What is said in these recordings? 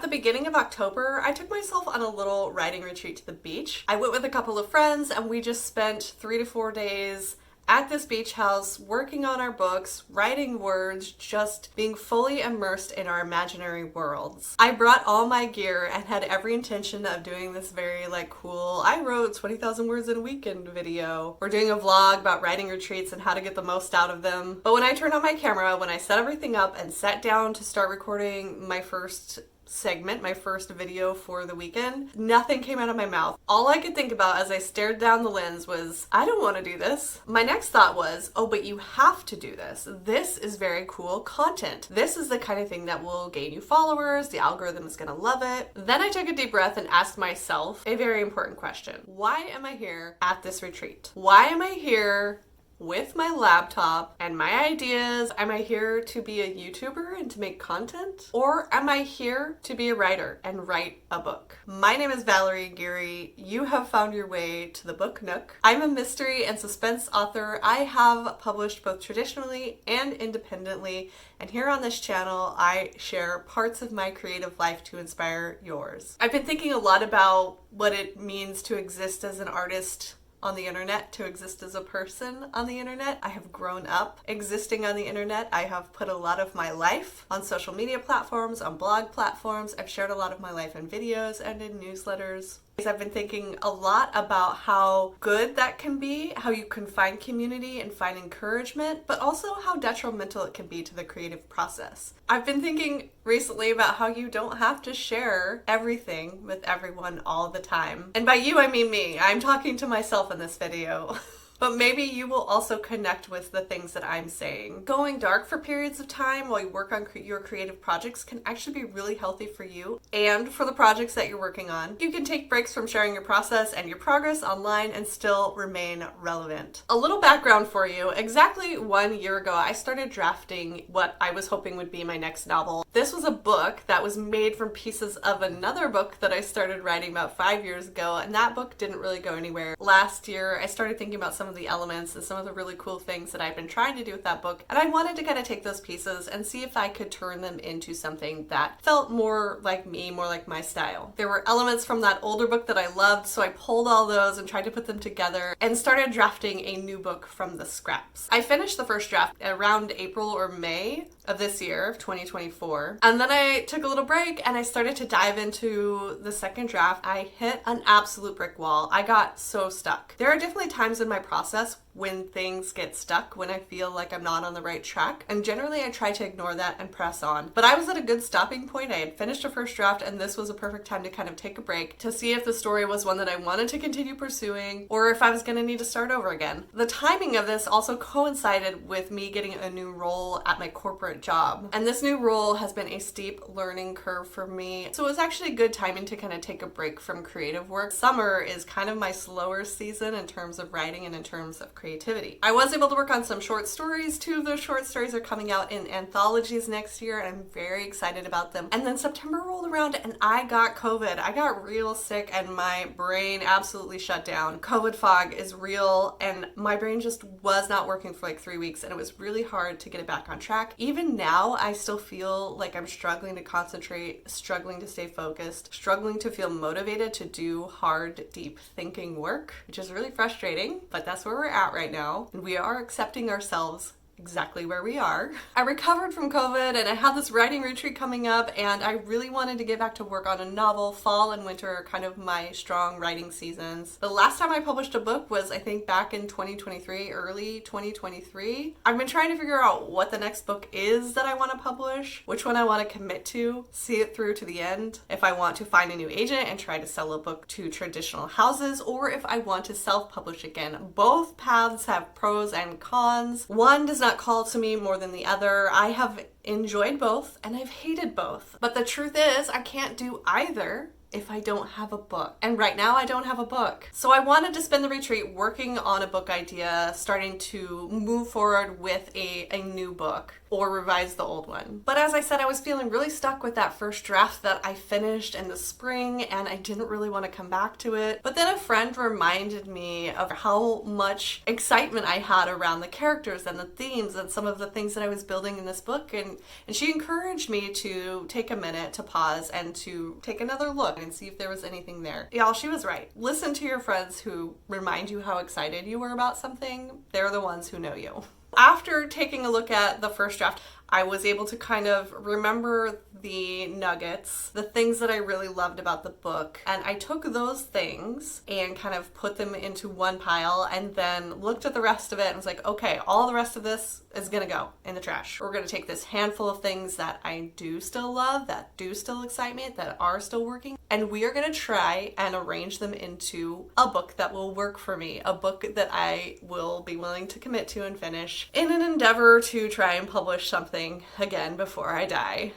At the beginning of October, I took myself on a little writing retreat to the beach. I went with a couple of friends and we just spent 3 to 4 days at this beach house working on our books, writing words, just being fully immersed in our imaginary worlds. I brought all my gear and had every intention of doing this very cool, I wrote 20,000 words in a weekend video, or doing a vlog about writing retreats and how to get the most out of them. But when I turned on my camera, when I set everything up and sat down to start recording my first segment, my first video for the weekend, nothing came out of my mouth. All I could think about as I stared down the lens was, I don't want to do this. My next thought was, oh, but you have to do this. This is very cool content. This is the kind of thing that will gain you followers. The algorithm is going to love it. Then I took a deep breath and asked myself a very important question. Why am I here at this retreat? Why am I here with my laptop and my ideas? Am I here to be a YouTuber and to make content? Or am I here to be a writer and write a book? My name is Valerie Geary. You have found your way to the Book Nook. I'm a mystery and suspense author. I have published both traditionally and independently, and here on this channel, I share parts of my creative life to inspire yours. I've been thinking a lot about what it means to exist as an artist on the internet, to exist as a person on the internet. I have grown up existing on the internet. I have put a lot of my life on social media platforms, on blog platforms. I've shared a lot of my life in videos and in newsletters. I've been thinking a lot about how good that can be, how you can find community and find encouragement, but also how detrimental it can be to the creative process. I've been thinking recently about how you don't have to share everything with everyone all the time. And by you, I mean me. I'm talking to myself in this video. But maybe you will also connect with the things that I'm saying. Going dark for periods of time while you work on your creative projects can actually be really healthy for you and for the projects that you're working on. You can take breaks from sharing your process and your progress online and still remain relevant. A little background for you. Exactly 1 year ago, I started drafting what I was hoping would be my next novel. This was a book that was made from pieces of another book that I started writing about 5 years ago, and that book didn't really go anywhere. Last year, I started thinking about some of the elements and some of the really cool things that I've been trying to do with that book, and I wanted to kind of take those pieces and see if I could turn them into something that felt more like me, more like my style. There were elements from that older book that I loved, so I pulled all those and tried to put them together and started drafting a new book from the scraps. I finished the first draft around April or May of this year, of 2024, and then I took a little break and I started to dive into the second draft. I hit an absolute brick wall. I got so stuck. There are definitely times in my process when things get stuck, when I feel like I'm not on the right track, and generally I try to ignore that and press on. But I was at a good stopping point. I had finished a first draft, and this was a perfect time to kind of take a break to see if the story was one that I wanted to continue pursuing or if I was going to need to start over again. The timing of this also coincided with me getting a new role at my corporate job, and this new role has been a steep learning curve for me, so it was actually good timing to kind of take a break from creative work. Summer is kind of my slower season in terms of writing and in terms of creativity. I was able to work on some short stories. 2 of those short stories are coming out in anthologies next year, and I'm very excited about them. And then September rolled around and I got COVID. I got real sick and my brain absolutely shut down. COVID fog is real, and my brain just was not working for like 3 weeks, and it was really hard to get it back on track. Even now, I still feel like I'm struggling to concentrate, struggling to stay focused, struggling to feel motivated to do hard, deep thinking work, which is really frustrating, but that's where we're at right now, and we are accepting ourselves exactly where we are. I recovered from COVID and I had this writing retreat coming up, and I really wanted to get back to work on a novel. Fall and winter are kind of my strong writing seasons. The last time I published a book was, I think, back in 2023, early 2023. I've been trying to figure out what the next book is that I want to publish, which one I want to commit to, see it through to the end, if I want to find a new agent and try to sell a book to traditional houses, or if I want to self-publish again. Both paths have pros and cons. One does not call to me more than the other. I have enjoyed both and I've hated both. But the truth is, I can't do either if I don't have a book. And right now I don't have a book. So I wanted to spend the retreat working on a book idea, starting to move forward with a new book. or revise the old one. But as I said, I was feeling really stuck with that first draft that I finished in the spring, and I didn't really want to come back to it. But then a friend reminded me of how much excitement I had around the characters and the themes and some of the things that I was building in this book, and she encouraged me to take a minute to pause and to take another look and see if there was anything there. Y'all, she was right. Listen to your friends who remind you how excited you were about something. They're the ones who know you. After taking a look at the first draft, I was able to kind of remember the nuggets, the things that I really loved about the book, and I took those things and kind of put them into one pile and then looked at the rest of it and was like, okay, all the rest of this is gonna go in the trash. We're gonna take this handful of things that I do still love, that do still excite me, that are still working, and we are gonna try and arrange them into a book that will work for me, a book that I will be willing to commit to and finish in an endeavor to try and publish something again before I die.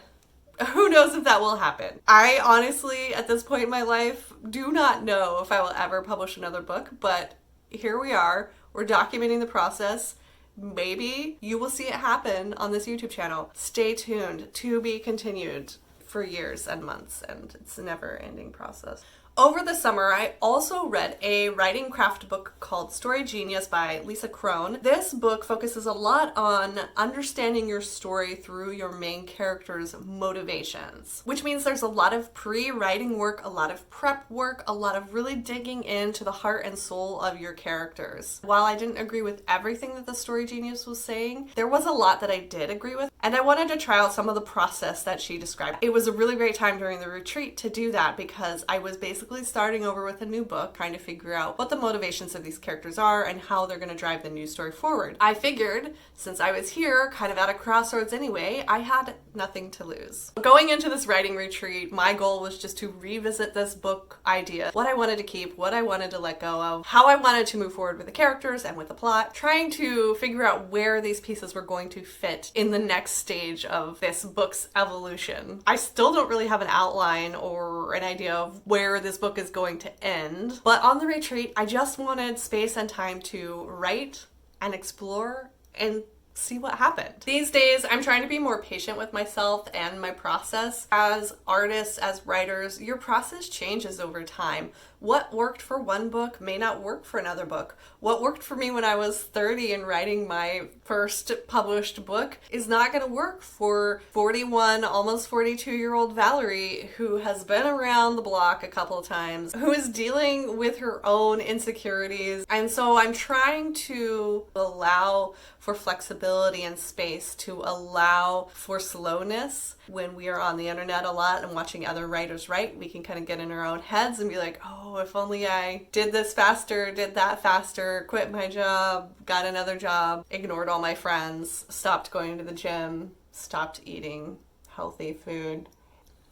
Who knows if that will happen? I honestly, at this point in my life, do not know if I will ever publish another book, but here we are. We're documenting the process. Maybe you will see it happen on this YouTube channel. Stay tuned. To be continued for years and months, and it's a never-ending process. Over the summer, I also read a writing craft book called Story Genius by Lisa Crone. This book focuses a lot on understanding your story through your main character's motivations, which means there's a lot of pre-writing work, a lot of prep work, a lot of really digging into the heart and soul of your characters. While I didn't agree with everything that the Story Genius was saying, there was a lot that I did agree with, and I wanted to try out some of the process that she described. It was a really great time during the retreat to do that because I was basically starting over with a new book, trying to figure out what the motivations of these characters are and how they're going to drive the new story forward. I figured, since I was here, kind of at a crossroads anyway, I had nothing to lose. Going into this writing retreat, my goal was just to revisit this book idea, what I wanted to keep, what I wanted to let go of, how I wanted to move forward with the characters and with the plot, trying to figure out where these pieces were going to fit in the next stage of this book's evolution. I still don't really have an outline or an idea of where this book is going to end, but on the retreat, I just wanted space and time to write and explore and see what happened. These days, I'm trying to be more patient with myself and my process. As artists, as writers, your process changes over time. What worked for one book may not work for another book. What worked for me when I was 30 and writing my first published book is not going to work for 41, almost 42-year-old Valerie, who has been around the block a couple of times, who is dealing with her own insecurities. And so I'm trying to allow for flexibility and space, to allow for slowness. When we are on the internet a lot and watching other writers write, we can kind of get in our own heads and be like, oh, if only I did this faster, did that faster, quit my job, got another job, ignored all my friends, stopped going to the gym, stopped eating healthy food.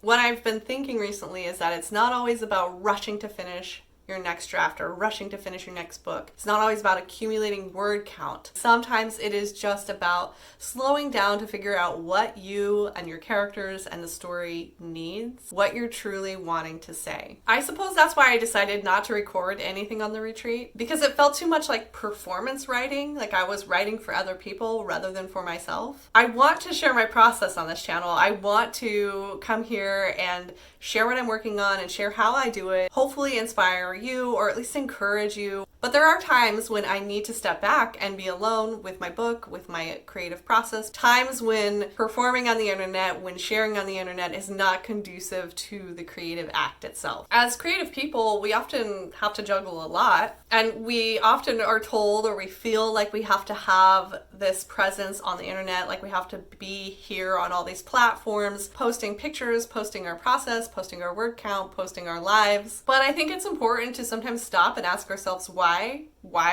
What I've been thinking recently is that it's not always about rushing to finish your next draft or rushing to finish your next book. It's not always about accumulating word count. Sometimes it is just about slowing down to figure out what you and your characters and the story needs, what you're truly wanting to say. I suppose that's why I decided not to record anything on the retreat, because it felt too much like performance writing, like I was writing for other people rather than for myself. I want to share my process on this channel. I want to come here and share what I'm working on and share how I do it, hopefully inspire you or at least encourage you. But there are times when I need to step back and be alone with my book, with my creative process. Times when performing on the internet, when sharing on the internet is not conducive to the creative act itself. As creative people, we often have to juggle a lot, and we often are told or we feel like we have to have this presence on the internet, like we have to be here on all these platforms, posting pictures, posting our process, posting our word count, posting our lives. But I think it's important to sometimes stop and ask ourselves, why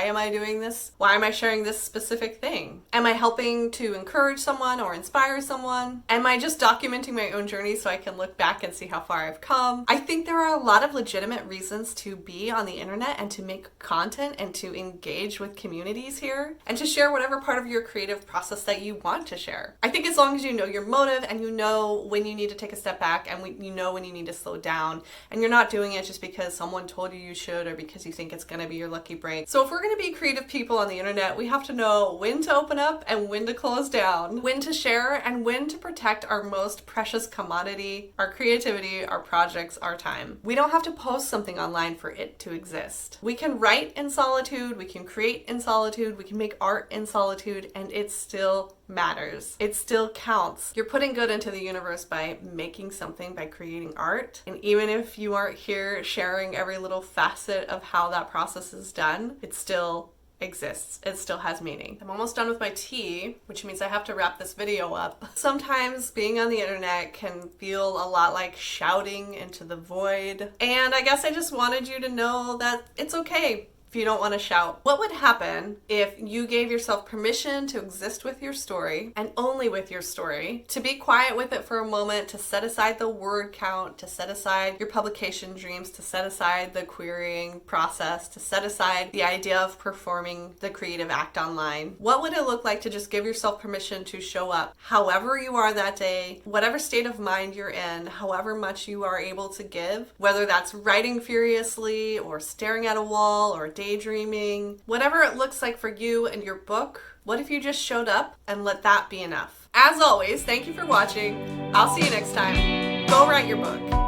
am I doing this? Why am I sharing this specific thing? Am I helping to encourage someone or inspire someone? Am I just documenting my own journey so I can look back and see how far I've come? I think there are a lot of legitimate reasons to be on the internet and to make content and to engage with communities here and to share whatever part of your creative process that you want to share. I think as long as you know your motive and you know when you need to take a step back and you know when you need to slow down, and you're not doing it just because someone told you you should or because you think it's going to be your lucky break. So So if we're going to be creative people on the internet, we have to know when to open up and when to close down, when to share and when to protect our most precious commodity, our creativity, our projects, our time. We don't have to post something online for it to exist. We can write in solitude, we can create in solitude, we can make art in solitude, and it still matters. It still counts. You're putting good into the universe by making something, by creating art. And even if you aren't here sharing every little facet of how that process is done, it still exists. It still has meaning. I'm almost done with my tea, which means I have to wrap this video up. Sometimes being on the internet can feel a lot like shouting into the void. And I guess I just wanted you to know that it's okay if you don't want to shout. What would happen if you gave yourself permission to exist with your story, and only with your story, to be quiet with it for a moment, to set aside the word count, to set aside your publication dreams, to set aside the querying process, to set aside the idea of performing the creative act online? What would it look like to just give yourself permission to show up however you are that day, whatever state of mind you're in, however much you are able to give, whether that's writing furiously or staring at a wall or daydreaming, whatever it looks like for you and your book? What if you just showed up and let that be enough? As always, thank you for watching. I'll see you next time. Go write your book.